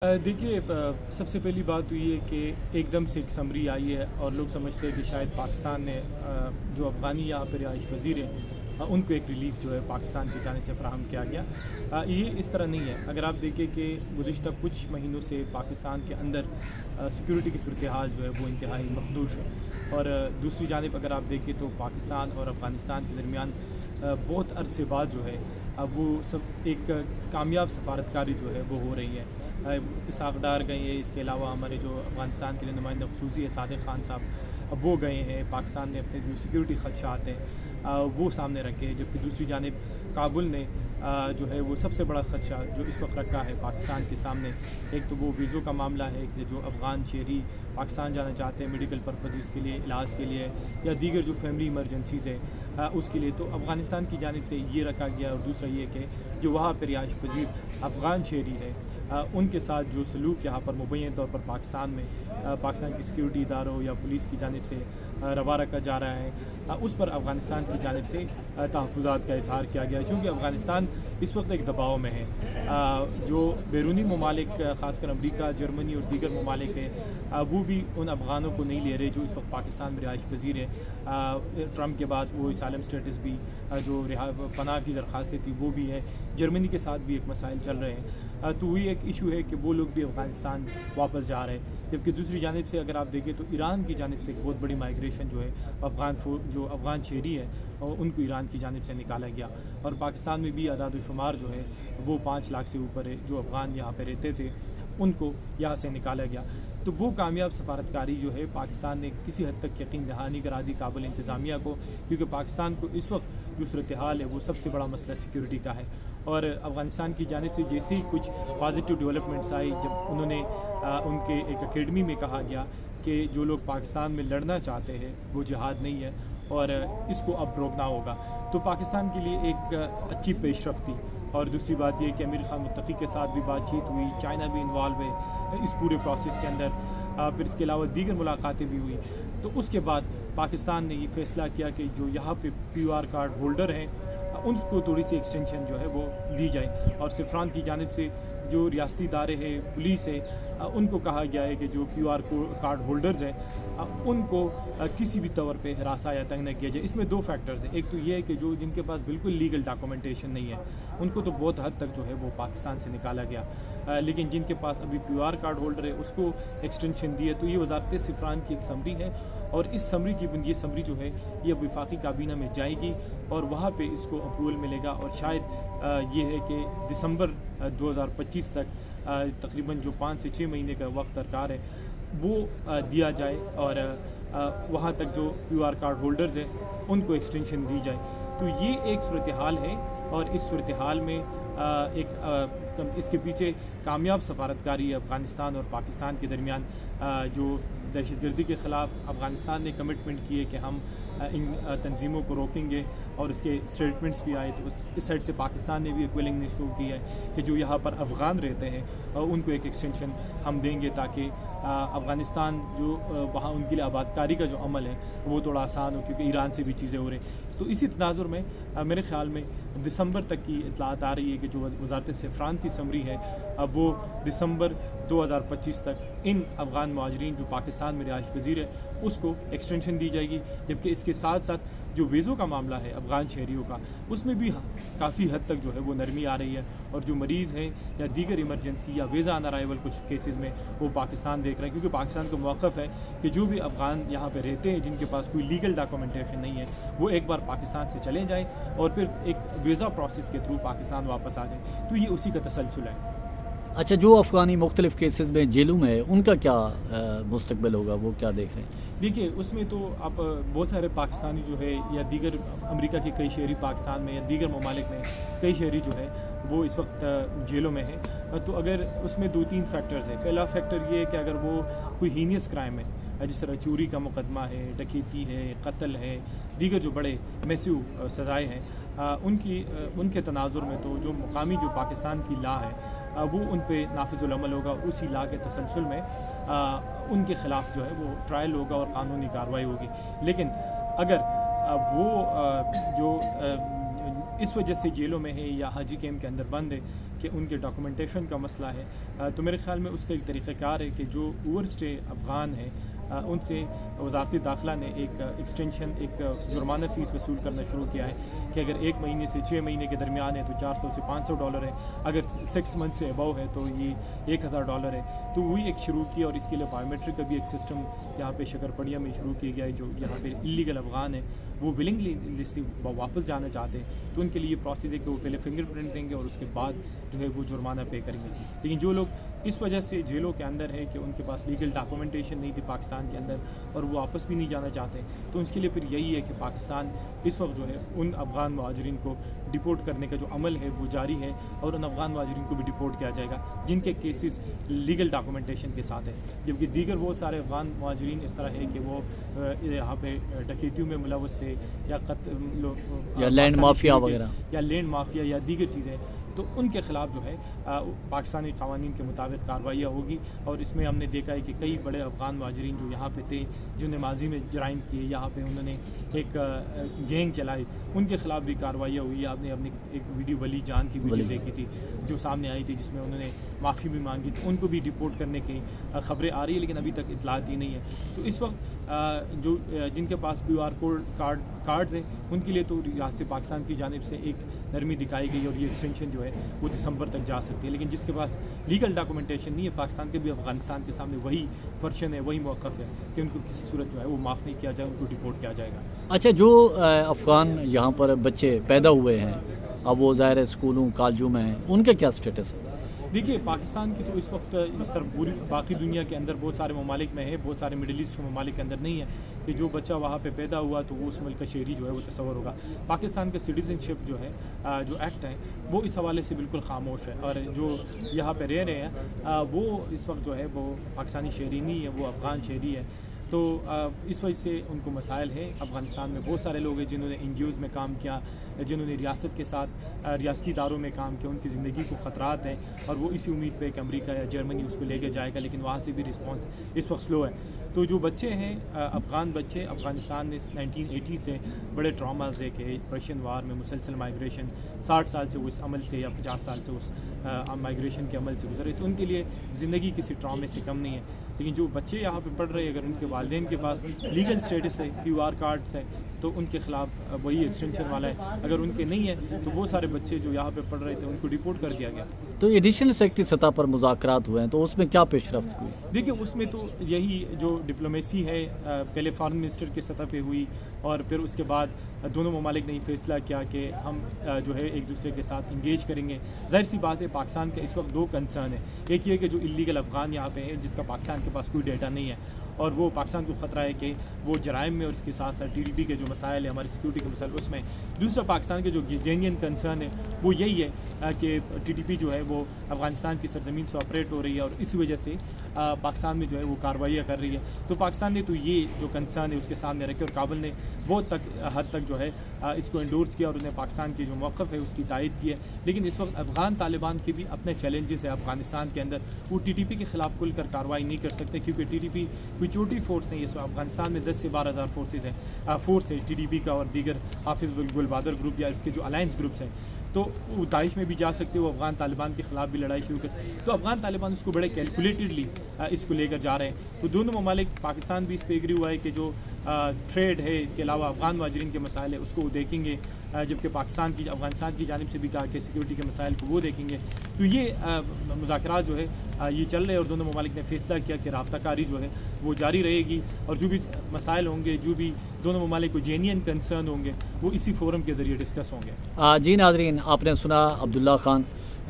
देखिए, सबसे पहली बात तो ये है कि एकदम से एक समरी आई है और लोग समझते हैं कि शायद पाकिस्तान ने जो अफ़गानी यहाँ पर रिहाइश पज़ीर हैं उनको एक रिलीफ़ जो है पाकिस्तान की जानिब से फ़राहम किया गया। ये इस तरह नहीं है। अगर आप देखें कि गुज़िश्ता कुछ महीनों से पाकिस्तान के अंदर सिक्योरिटी की सूरत हाल जो है वो इंतहाई मखदूश है और दूसरी जानिब अगर आप देखें तो पाकिस्तान और अफ़गानिस्तान के दरमियान बहुत अरसे बाद जो है अब वो सब एक कामयाब सफारतकारी जो है वो हो रही है। इसहाक़ डार गए हैं, इसके अलावा हमारे जो अफ़गानिस्तान के लिए नुमाइंदा ख़ुसूसी है सादिक़ ख़ान साहब, अब वो गए हैं। पाकिस्तान ने अपने जो सिक्योरिटी ख़दशात हैं वो सामने रखे हैं, जबकि दूसरी जानिब काबुल ने जो है वो सबसे बड़ा ख़दशा जो इस वक्त रखा है पाकिस्तान के सामने, एक तो वो वीज़ों का मामला है कि जो अफ़गान शहरी पाकिस्तान जाना चाहते हैं मेडिकल पर्पज़ के लिए, इलाज के लिए या दीगर जो फैमिली इमरजेंसीज़ है उसके लिए, तो अफ़गानिस्तान की जानिब से ये रखा गया। और दूसरा ये कि जो वहाँ पर रिहाइश पज़ीर अफ़गान शहरी है उनके साथ जो सलूक यहाँ पर मुबैन तौर पर पाकिस्तान में पाकिस्तान की सिक्योरिटी इदारों या पुलिस की जानिब से रवा रखा जा रहा है, उस पर अफ़गानिस्तान की जानिब से तहफ़्फ़ुज़ात का इज़हार किया गया, क्योंकि अफ़गानिस्तान इस वक्त एक दबाव में है। जो बैरूनी ममालिक ख़ासकर अमरीका, जर्मनी और दीगर ममालिक हैं वो भी उन अफ़गानों को नहीं ले रहे जो इस वक्त पाकिस्तान में रिहाइश पज़ीर है। ट्रंप के बाद वो असाइलम स्टेटस भी जो पनाह की दरख्वास्तें थी वो भी है। जर्मनी के साथ भी एक मसाइल चल रहे हैं, तो वही एक इशू है कि वो लोग भी अफ़गानिस्तान वापस जा रहे हैं। जबकि दूसरी जानिब से अगर आप देखें तो ईरान की जानिब से एक बहुत बड़ी माइग्रेशन जो है जो अफ़गान शहरी है उनको ईरान की जानिब से निकाला गया। और पाकिस्तान में भी आदाद-ओ-शुमार जो है वो 5 लाख से ऊपर है जो अफ़गान यहाँ पर रहते थे, उनको यहाँ से निकाला गया। तो वो कामयाब सफारतकारी जो है पाकिस्तान ने किसी हद तक यकीन दहानी करा दी काबुल इंतज़ामिया को, क्योंकि पाकिस्तान को इस वक्त जो सूरत हाल है वो सबसे बड़ा मसला सिक्योरिटी का है। और अफ़गानिस्तान की जानिब से जैसे ही कुछ पॉजिटिव डेवलपमेंट्स आई, जब उन्होंने उनके एक अकेडमी में कहा गया कि जो लोग पाकिस्तान में लड़ना चाहते हैं वो जिहाद नहीं है और इसको अब रोकना होगा, तो पाकिस्तान के लिए एक अच्छी पेशरफ्त थी। और दूसरी बात यह कि अमीर खान मुत्तकी के साथ भी बातचीत हुई, चाइना भी इन्वॉल्व है इस पूरे प्रोसेस के अंदर, फिर इसके अलावा दीगर मुलाकातें भी हुई। तो उसके बाद पाकिस्तान ने ये फ़ैसला किया कि जो यहाँ पे PR कार्ड होल्डर हैं उनको थोड़ी सी एक्सटेंशन जो है वो दी जाए। और सिफरान की जानिब से जो रियासती इदारे हैं, पुलिस है, उनको कहा गया है कि जो QR कार्ड होल्डर्स हैं उनको किसी भी तौर पे हरासा या तंग न किया जाए। इसमें 2 फैक्टर्स हैं। एक तो ये है कि जो जिनके पास बिल्कुल लीगल डॉक्यूमेंटेशन नहीं है उनको तो बहुत हद तक जो है वो पाकिस्तान से निकाला गया, लेकिन जिनके पास अभी PR कार्ड होल्डर है उसको एक्सटेंशन दी है। तो ये वज़ारत सिफरान की एक समरी है और इस समरी की ये समरी जो है ये वफाकी काबीना में जाएगी और वहाँ पे इसको अप्रूवल मिलेगा। और शायद ये है कि दिसंबर 2025 तक तकरीबन जो 5 से 6 महीने का वक्त दरकार है वो दिया जाए और वहाँ तक जो PR कार्ड होल्डर्स हैं उनको एक्सटेंशन दी जाए। तो ये एक सूरत हाल है और इस सूरत हाल में इसके पीछे कामयाब सफारतकारी अफ़गानिस्तान और पाकिस्तान के दरमियान जो दहशतगर्दी के ख़िलाफ़ अफ़गानिस्तान ने कमिटमेंट की है कि हम इन तंजीमों को रोकेंगे और उसके स्टेटमेंट्स भी आए, तो इस साइड से पाकिस्तान ने भी एक विलिंगनेस शो की है कि जो यहाँ पर अफ़गान रहते हैं उनको एक एक्सटेंशन हम देंगे ताकि अफ़गानिस्तान जो वहाँ उनके लिए आबादकारी का जो अमल है वो थोड़ा आसान हो, क्योंकि ईरान से भी चीज़ें हो रही। तो इसी तनाजुर में मेरे ख़्याल में दिसंबर तक की इतलात आ रही है कि जो वज़ारत सिफरान की समरी है अब वो दिसंबर 2025 तक इन अफ़गान मुहाजिरीन जो पाकिस्तान में रिहाइश पज़ीर है उसको एक्सटेंशन दी जाएगी। जबकि इसके साथ साथ जो वीज़ों का मामला है अफ़गान शहरियों का उसमें भी काफ़ी हद तक जो है वो नरमी आ रही है और जो मरीज़ हैं या दीगर इमरजेंसी या वीज़ा ऑन अराइवल कुछ केसेस में वो पाकिस्तान देख रहे हैं, क्योंकि पाकिस्तान का मौक़िफ़ है कि जो भी अफ़गान यहाँ पे रहते हैं जिनके पास कोई लीगल डॉक्यूमेंटेशन नहीं है वो एक बार पाकिस्तान से चले जाएँ और फिर एक वीज़ा प्रोसेस के थ्रू पाकिस्तान वापस आ जाए। तो ये उसी का तसलसल है। अच्छा, जो अफ़गानी मुख्तलिफ़ केसेस में जेलों में है उनका क्या मुस्तकबिल होगा, वो क्या देख रहे हैं? देखिए, उसमें तो आप बहुत सारे पाकिस्तानी जो है या दीगर अमेरिका के कई शहरी पाकिस्तान में या दीगर ममालिक में कई शहरी जो है वो इस वक्त जेलों में हैं। तो अगर उसमें 2-3 फैक्टर्स हैं। पहला फैक्टर ये है कि अगर वो कोई हीनियस क्राइम है जिस तरह चोरी का मुकदमा है, डकैती है, कत्ल है, दीगर जो बड़े मैसिव सज़ाएँ हैं उनके तनाजुर में तो जो मुकामी जो पाकिस्तान की लॉ है वो उन पे नाफिजुल अमल होगा। उसी लॉ के तसलसल में उनके ख़िलाफ़ जो है वो ट्रायल होगा और कानूनी कार्रवाई होगी। लेकिन अगर वो जो इस वजह से जेलों में है या हाजी कैम्प के अंदर बंद है कि उनके डॉक्यूमेंटेशन का मसला है تو میرے خیال میں اس کا ایک طریقہ کار ہے کہ جو اوور اسٹے افغان ہیں ان سے وزارت داخلہ نے ایک ایکسٹینشن ایک جرمانہ فیس وصول کرنا شروع کیا ہے کہ اگر 1 مہینے سے 6 مہینے کے درمیان ہے تو $400 سے $500 ہے، اگر 6 منتھ سے ابو ہے تو یہ $1000 ہے۔ تو وہی ایک شروع کی، اور اس کے لیے بایومیٹرک کا بھی ایک سسٹم یہاں پہ شکرپڑیا میں شروع کیا گیا ہے۔ جو یہاں پہ اللیگل افغان ہیں وہ ولنگلی واپس جانا چاہتے ہیں تو ان کے لیے یہ پروسیس ہے کہ وہ پہلے فنگر پرنٹ دیں گے اور اس کے بعد جو ہے وہ جرمانہ پے کریں گے۔ لیکن جو لوگ اس وجہ سے جیلوں کے اندر ہے کہ ان کے پاس لیگل ڈاکومنٹیشن نہیں تھی پاکستان کے اندر اور وہ واپس بھی نہیں جانا چاہتے، تو اس کے لیے پھر یہی ہے کہ پاکستان اس وقت جو ہے ان افغان مہاجرین کو ڈپورٹ کرنے کا جو عمل ہے وہ جاری ہے، اور ان افغان مہاجرین کو بھی ڈپورٹ کیا جائے گا جن کے کیسز لیگل ڈاکومنٹیشن کے ساتھ ہے، جبکہ دیگر بہت سارے افغان مہاجرین اس طرح ہے کہ وہ یہاں پہ ڈکیتیوں میں ملوث تھے یا قتل یا لینڈ مافیا وغیرہ یا لینڈ مافیا یا دیگر چیزیں، تو ان کے خلاف جو ہے پاکستانی قوانین کے مطابق کارروائیاں ہوگی۔ اور اس میں ہم نے دیکھا ہے کہ کئی بڑے افغان مہاجرین جو یہاں پہ تھے، جنہوں نے ماضی میں جرائم کیے، یہاں پہ انہوں نے ایک گینگ چلائی، ان کے خلاف بھی کارروائیاں ہوئی۔ آپ نے اپنی ایک ویڈیو ولی جان کی ویڈیو دیکھی تھی جو سامنے آئی تھی، جس میں انہوں نے معافی بھی مانگی، تو ان کو بھی ڈپورٹ کرنے کی خبریں آ رہی ہیں، لیکن ابھی تک اطلاعات ہی نہیں ہے۔ تو اس وقت جو جن کے پاس QR کارڈز ہیں ان کے لیے تو ریاست پاکستان کی جانب سے ایک نرمی دکھائی گئی، اور یہ ایکسٹینشن جو ہے وہ دسمبر تک جا سکتی ہے، لیکن جس کے پاس لیگل ڈاکومنٹیشن نہیں ہے پاکستان کے بھی افغانستان کے سامنے وہی فرشن ہے، وہی موقف ہے کہ ان کو کسی صورت جو ہے وہ معاف نہیں کیا جائے، ان کو ڈپورٹ کیا جائے گا۔ اچھا، جو افغان یہاں پر بچے پیدا ہوئے ہیں اب وہ ظاہر اسکولوں کالجوں میں ہیں، ان کا کیا سٹیٹس ہے؟ دیکھیے پاکستان کی تو اس وقت اس طرح پوری باقی دنیا کے اندر بہت سارے ممالک میں ہے، بہت سارے مڈل ایسٹ کے ممالک کے اندر نہیں ہے کہ جو بچہ وہاں پہ پیدا ہوا تو وہ اس ملک کا شہری جو ہے وہ تصور ہوگا۔ پاکستان کا سٹیزن شپ جو ہے جو ایکٹ ہے وہ اس حوالے سے بالکل خاموش ہے، اور جو یہاں پہ رہ رہے ہیں وہ اس وقت جو ہے وہ پاکستانی شہری نہیں ہے، وہ افغان شہری ہے۔ تو اس وجہ سے ان کو مسائل ہے۔ افغانستان میں بہت سارے لوگ ہیں جنہوں نے NGOs میں کام کیا، جنہوں نے ریاست کے ساتھ ریاستی اداروں میں کام کیا، ان کی زندگی کو خطرات ہیں، اور وہ اسی امید پہ کہ امریکہ یا جرمنی اس کو لے کے جائے گا، لیکن وہاں سے بھی رسپانس اس وقت سلو ہے۔ تو جو بچے ہیں افغان بچے، افغانستان نے 1980 سے بڑے ٹراماز ہے کہ رشین وار میں مسلسل مائیگریشن، 60 سال سے وہ اس عمل سے یا 50 سال سے اس مائیگریشن کے عمل سے گزرے، تو ان کے لیے زندگی کسی ٹرامے سے کم نہیں ہے۔ لیکن جو بچے یہاں پہ پڑھ رہے ہیں، اگر ان کے والدین کے پاس لیگل سٹیٹس ہے، QR کارڈز ہے، تو ان کے خلاف وہی ایکسٹینشن والا ہے۔ اگر ان کے نہیں ہے تو بہت سارے بچے جو یہاں پہ پڑھ رہے تھے ان کو ڈپورٹ کر دیا گیا۔ تو ایڈیشنل سیکرٹری سطح پر مذاکرات ہوئے ہیں، تو اس میں کیا پیش رفت ہوئی؟ دیکھیے اس میں تو یہی جو ڈپلومیسی ہے پہلے فارن منسٹر کی سطح پہ ہوئی، اور پھر اس کے بعد دونوں ممالک نے یہ فیصلہ کیا کہ ہم جو ہے ایک دوسرے کے ساتھ انگیج کریں گے۔ ظاہر سی بات ہے پاکستان کا اس وقت 2 کنسرن ہے، ایک یہ کہ جو اللیگل افغان یہاں پہ ہے جس کا پاکستان کے پاس کوئی ڈیٹا نہیں ہے، اور وہ پاکستان کو خطرہ ہے کہ وہ جرائم میں اور اس کے ساتھ ساتھ TTP کے جو مسائل ہیں، ہماری سیکورٹی کے مسائل اس میں۔ دوسرا پاکستان کے جو جینین کنسرن ہے وہ یہی ہے کہ TTP جو ہے وہ افغانستان کی سرزمین سے آپریٹ ہو رہی ہے، اور اسی وجہ سے پاکستان میں جو ہے وہ کارروائیاں کر رہی ہے۔ تو پاکستان نے تو یہ جو کنسرن ہے اس کے سامنے رکھے، اور کابل نے بہت حد تک جو ہے اس کو انڈورس کیا، اور انہیں پاکستان کی جو موقف ہے اس کی تائید کی ہے۔ لیکن اس وقت افغان طالبان کے بھی اپنے چیلنجز ہیں افغانستان کے اندر، وہ TTP کے خلاف کھل کر کارروائی نہیں کر سکتے، کیونکہ TTP کوئی چھوٹی فورس نہیں ہے۔ اس وقت افغانستان میں 10 سے 12 ہزار فورس ہے TTP کا، اور دیگر حافظ گل بہادر گروپ یا اس کے جو الائنس گروپس ہیں، تو وہ داعش میں بھی جا سکتے، وہ افغان طالبان کے خلاف بھی لڑائی شروع کرتے، تو افغان طالبان اس کو بڑے کیلکولیٹڈلی اس کو لے کر جا رہے ہیں۔ تو دونوں ممالک، پاکستان بھی اس پہ ایگری ہوا ہے کہ جو ٹریڈ ہے، اس کے علاوہ افغان مہاجرین کے مسائل ہیں اس کو وہ دیکھیں گے، جبکہ افغانستان کی جانب سے بھی کہا کہ سیکورٹی کے مسائل کو وہ دیکھیں گے۔ تو یہ مذاکرات جو ہے یہ چل رہے ہیں، اور دونوں ممالک نے فیصلہ کیا کہ رابطہ کاری جو ہے وہ جاری رہے گی، اور جو بھی مسائل ہوں گے، جو بھی دونوں ممالک کو جینین کنسرن ہوں گے، وہ اسی فورم کے ذریعے ڈسکس ہوں گے۔ جی ناظرین، آپ نے سنا عبداللہ خان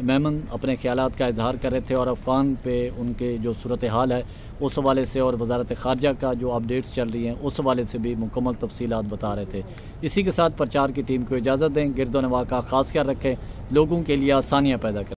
میمن اپنے خیالات کا اظہار کر رہے تھے، اور افغان پہ ان کے جو صورتحال ہے اس حوالے سے، اور وزارت خارجہ کا جو اپڈیٹس چل رہی ہیں اس حوالے سے بھی مکمل تفصیلات بتا رہے تھے۔ اسی کے ساتھ پرچار کی ٹیم کو اجازت دیں، گرد و نواح کا خاص خیال رکھیں، لوگوں کے لیے آسانیاں پیدا کریں۔